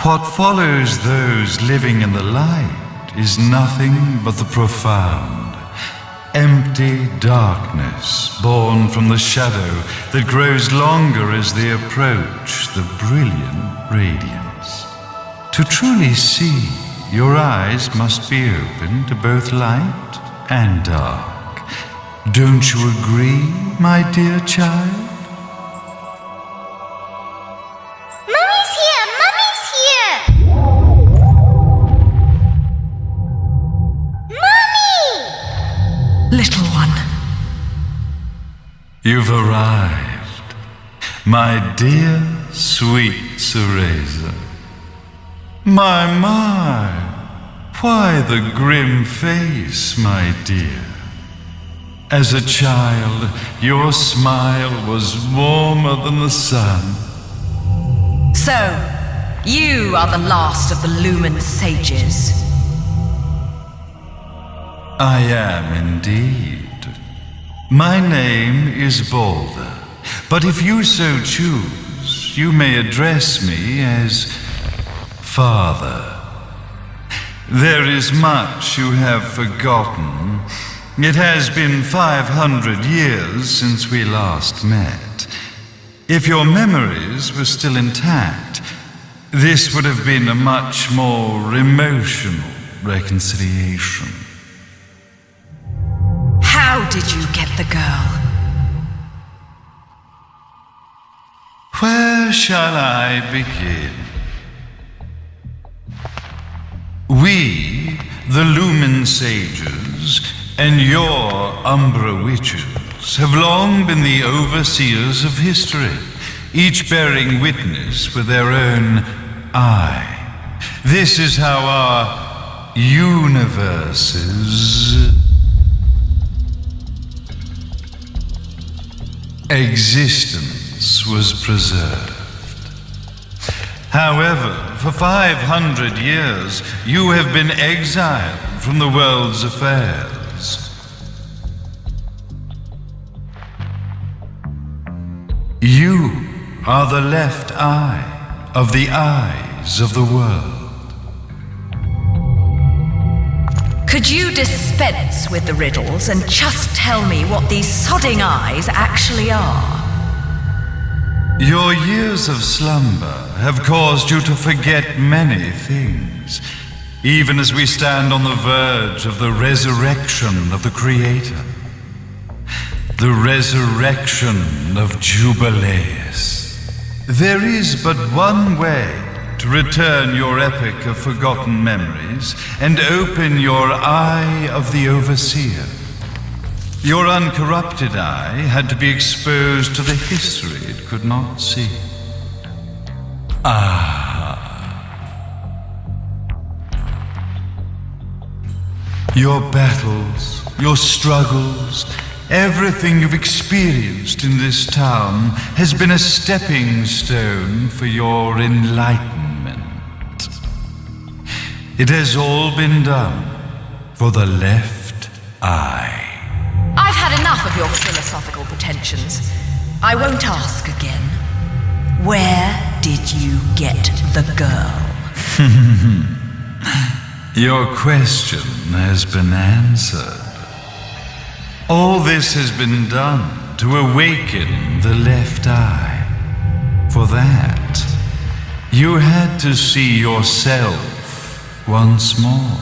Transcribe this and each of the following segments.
What follows those living in the light is nothing but the profound, empty darkness born from the shadow that grows longer as they approach the brilliant radiance. To truly see, your eyes must be open to both light and dark. Don't you agree, my dear child? Mummy's here! Mummy's here! Mummy! Little one. You've arrived, my dear, sweet Cereza. My, why the grim face, my dear? As a child, your smile was warmer than the sun. So, you are the last of the Lumen Sages. I am indeed. My name is Balder, but if you so choose, you may address me as Father. There is much you have forgotten. It has been 500 years since we last met. If your memories were still intact, this would have been a much more emotional reconciliation. How did you get the girl? Where shall I begin? We, the Lumen Sages, and your Umbra Witches, have long been the overseers of history, each bearing witness with their own eye. This is how our universe's existence was preserved. However, for 500 years, you have been exiled from the world's affairs. You are the left eye of the eyes of the world. Could you dispense with the riddles and just tell me what these sodding eyes actually are? Your years of slumber have caused you to forget many things, even as we stand on the verge of the resurrection of the Creator. The resurrection of Jubileus. There is but one way to return your epic of forgotten memories and open your eye of the Overseer. Your uncorrupted eye had to be exposed to the history it could not see. Your battles, your struggles, everything you've experienced in this town has been a stepping stone for your enlightenment. It has all been done for the left eye. I've had enough of your philosophical pretensions. I won't ask again. Where did you get the girl? Your question has been answered. All this has been done to awaken the left eye. For that, you had to see yourself once more.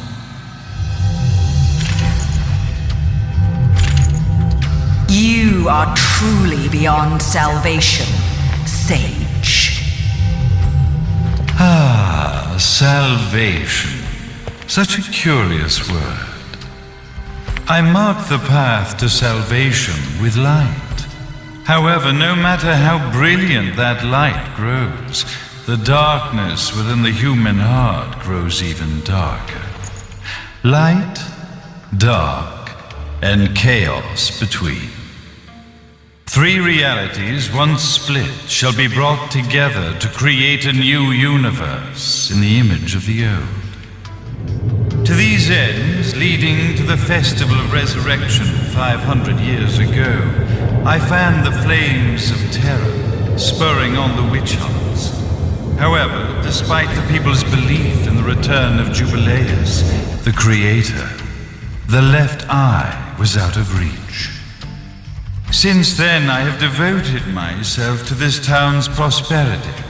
You are truly beyond salvation, sage. Salvation. Such a curious word. I mark the path to salvation with light. However, no matter how brilliant that light grows, the darkness within the human heart grows even darker. Light, dark, and chaos between. Three realities, once split, shall be brought together to create a new universe in the image of the old. To these ends, leading to the Festival of Resurrection 500 years ago, I fanned the flames of terror, spurring on the witch hunts. However, despite the people's belief in the return of Jubileus, the creator, the left eye was out of reach. Since then, I have devoted myself to this town's prosperity,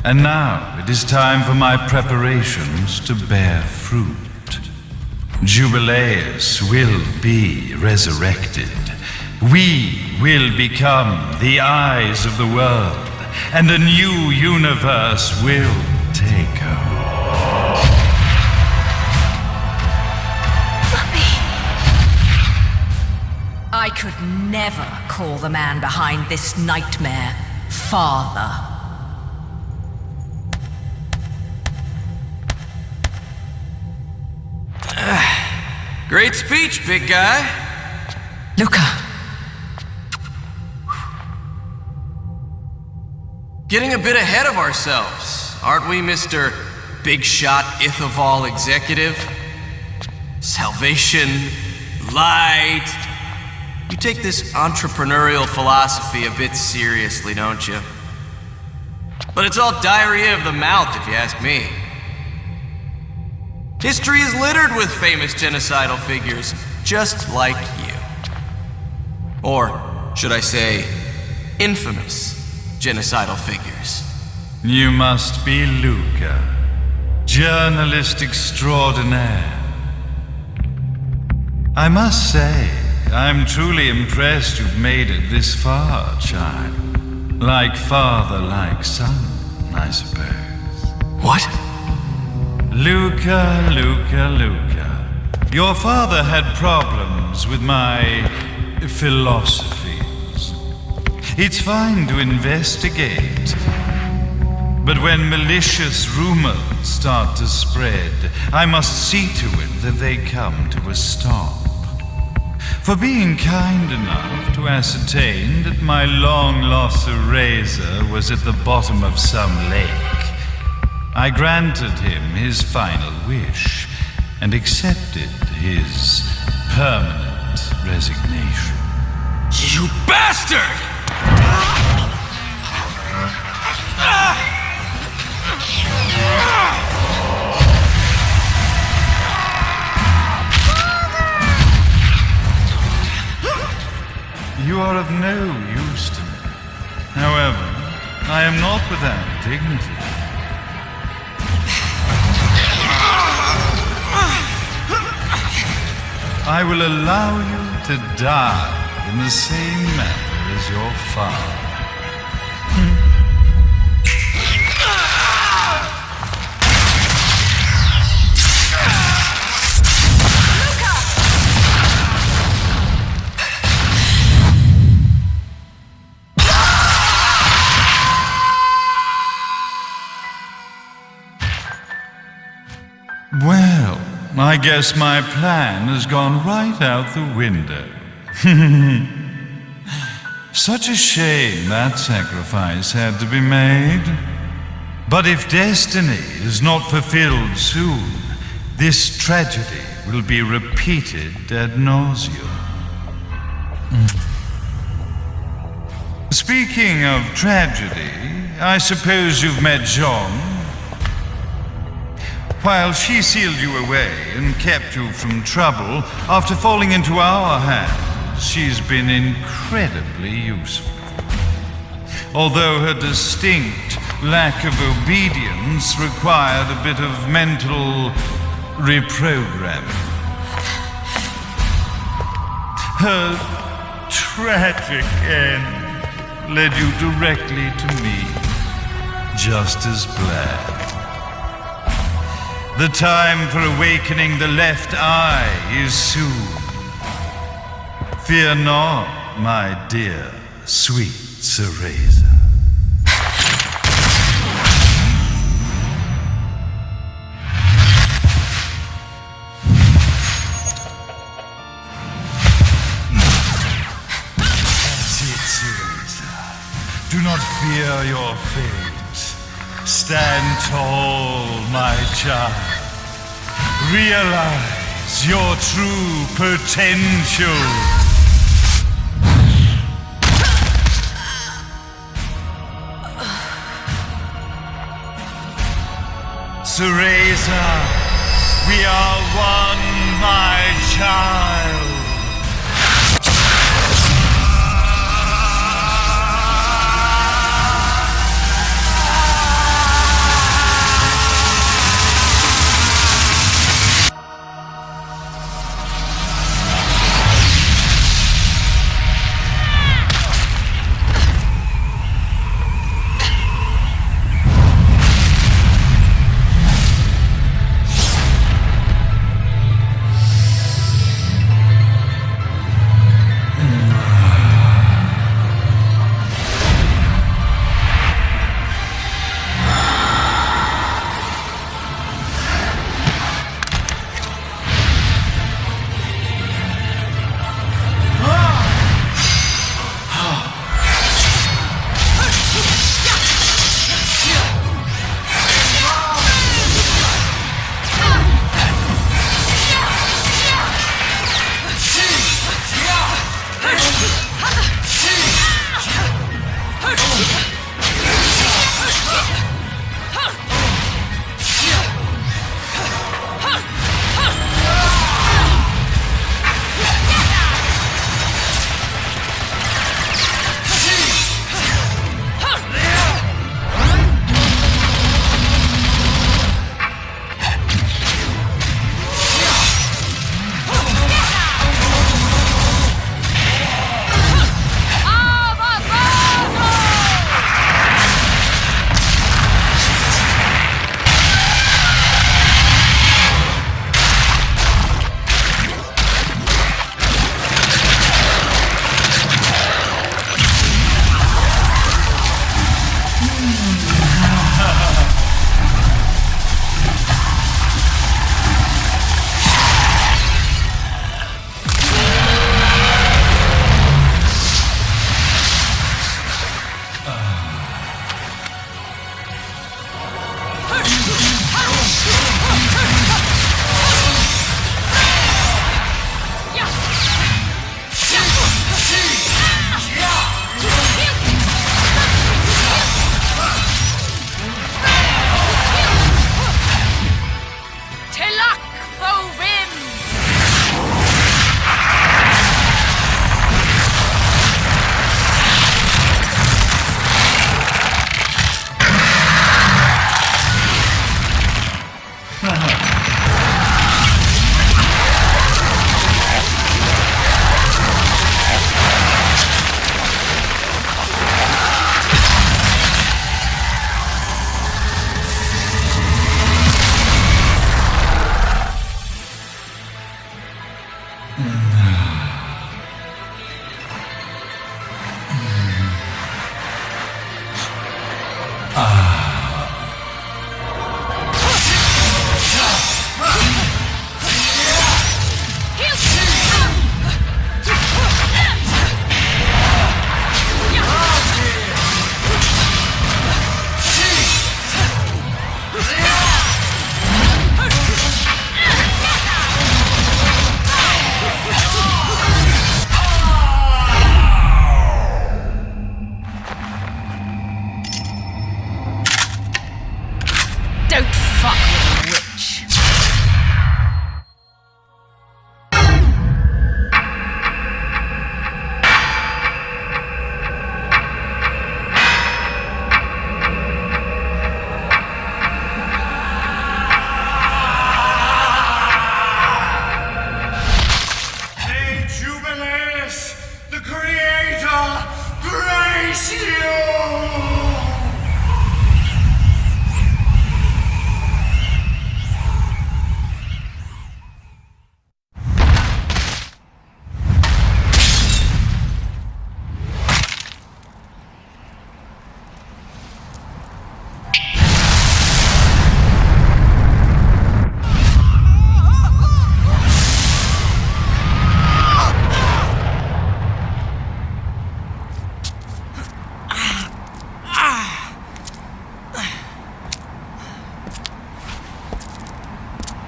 and now it is time for my preparations to bear fruit. Jubileus will be resurrected. We will become the eyes of the world, and a new universe will take over. I could never call the man behind this nightmare father. Great speech, big guy. Luca. Getting a bit ahead of ourselves, aren't we, Mr. Big Shot Ithaval Executive? Salvation, light. You take this entrepreneurial philosophy a bit seriously, don't you? But it's all diarrhea of the mouth, if you ask me. History is littered with famous genocidal figures, just like you. Or, should I say, infamous genocidal figures. You must be Luca, journalist extraordinaire. I must say, I'm truly impressed you've made it this far, child. Like father, like son, I suppose. What? Luca, Luca, Luca. Your father had problems with my philosophies. It's fine to investigate, but when malicious rumors start to spread, I must see to it that they come to a stop. For being kind enough to ascertain that my long-lost eraser was at the bottom of some lake, I granted him his final wish and accepted his permanent resignation. You bastard! You are of no use to me. However, I am not without dignity. I will allow you to die in the same manner as your father. Well, I guess my plan has gone right out the window. Such a shame that sacrifice had to be made. But if destiny is not fulfilled soon, this tragedy will be repeated ad nauseum. Speaking of tragedy, I suppose you've met Jean. While she sealed you away and kept you from trouble, after falling into our hands, she's been incredibly useful. Although her distinct lack of obedience required a bit of mental reprogramming. Her tragic end led you directly to me, just as planned. The time for awakening the left eye is soon. Fear not, my dear, sweet Cereza. That's it, Cereza. Do not fear your fate. Stand tall, my child. Realize your true potential. Cereza, we are one, my child.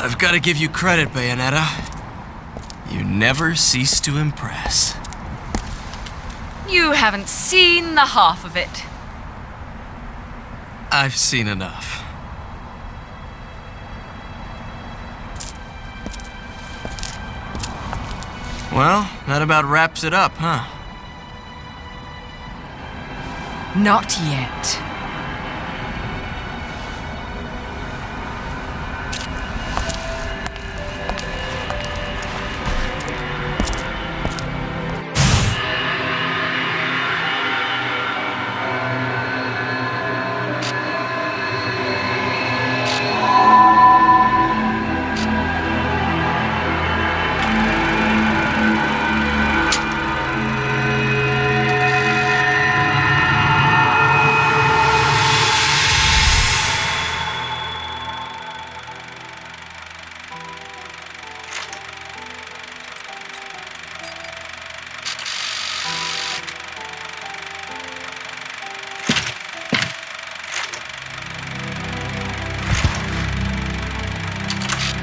I've got to give you credit, Bayonetta. You never cease to impress. You haven't seen the half of it. I've seen enough. Well, that about wraps it up, huh? Not yet.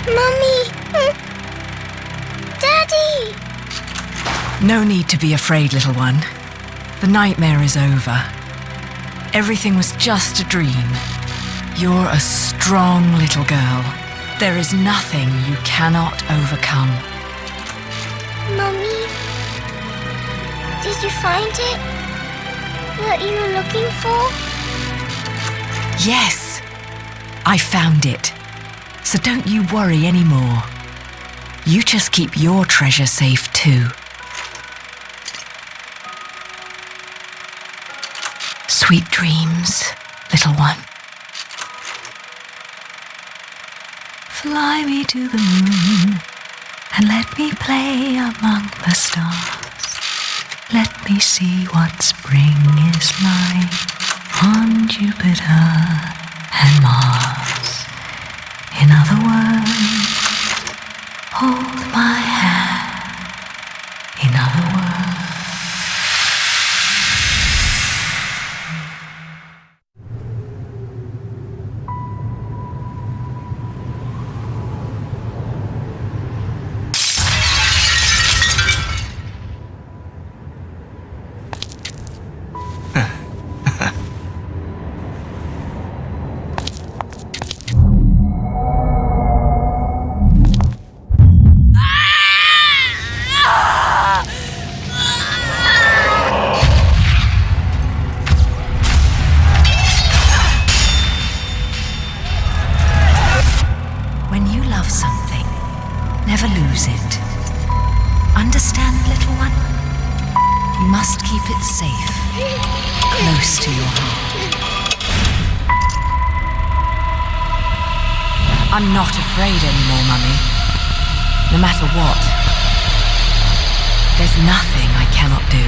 Mummy! Daddy! No need to be afraid, little one. The nightmare is over. Everything was just a dream. You're a strong little girl. There is nothing you cannot overcome. Mummy? Did you find it? What you were looking for? Yes, I found it. So don't you worry anymore. You just keep your treasure safe too. Sweet dreams, little one. Fly me to the moon and let me play among the stars. Let me see what spring is like on Jupiter and Mars. In other words, hold my hand. In other words. When you love something, never lose it. Understand, little one? You must keep it safe, close to your heart. I'm not afraid anymore, Mummy. No matter what. There's nothing I cannot do.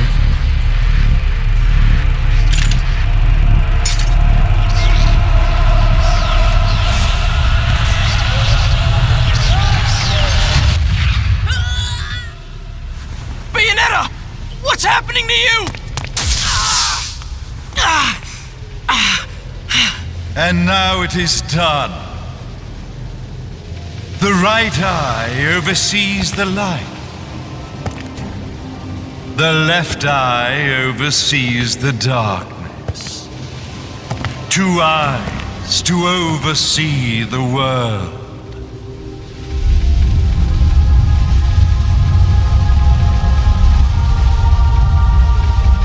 Bayonetta! What's happening to you? And now it is done. The right eye oversees the light. The left eye oversees the darkness. 2 eyes to oversee the world.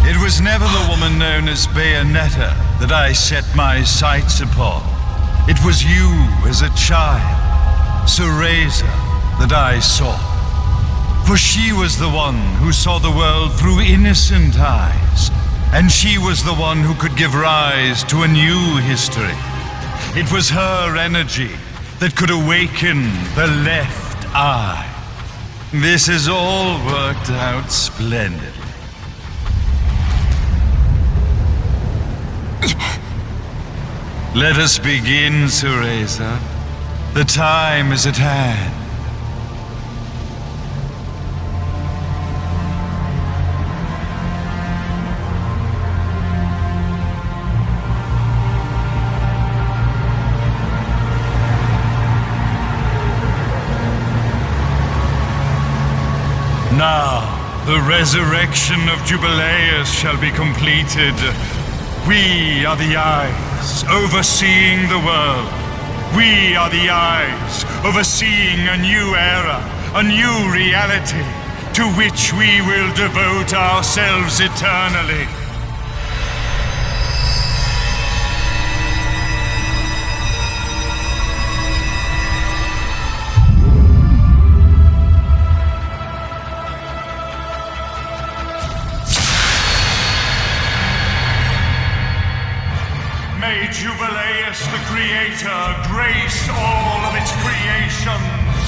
It was never the woman known as Bayonetta that I set my sights upon. It was you as a child, Cereza, that I saw. For she was the one who saw the world through innocent eyes, and she was the one who could give rise to a new history. It was her energy that could awaken the left eye. This has all worked out splendidly. Let us begin, Cereza. The time is at hand. Now, the resurrection of Jubileus shall be completed. We are the eyes overseeing the world. We are the eyes overseeing a new era, a new reality. to which we will devote ourselves eternally. May Jubileus the Creator grace all of its creations.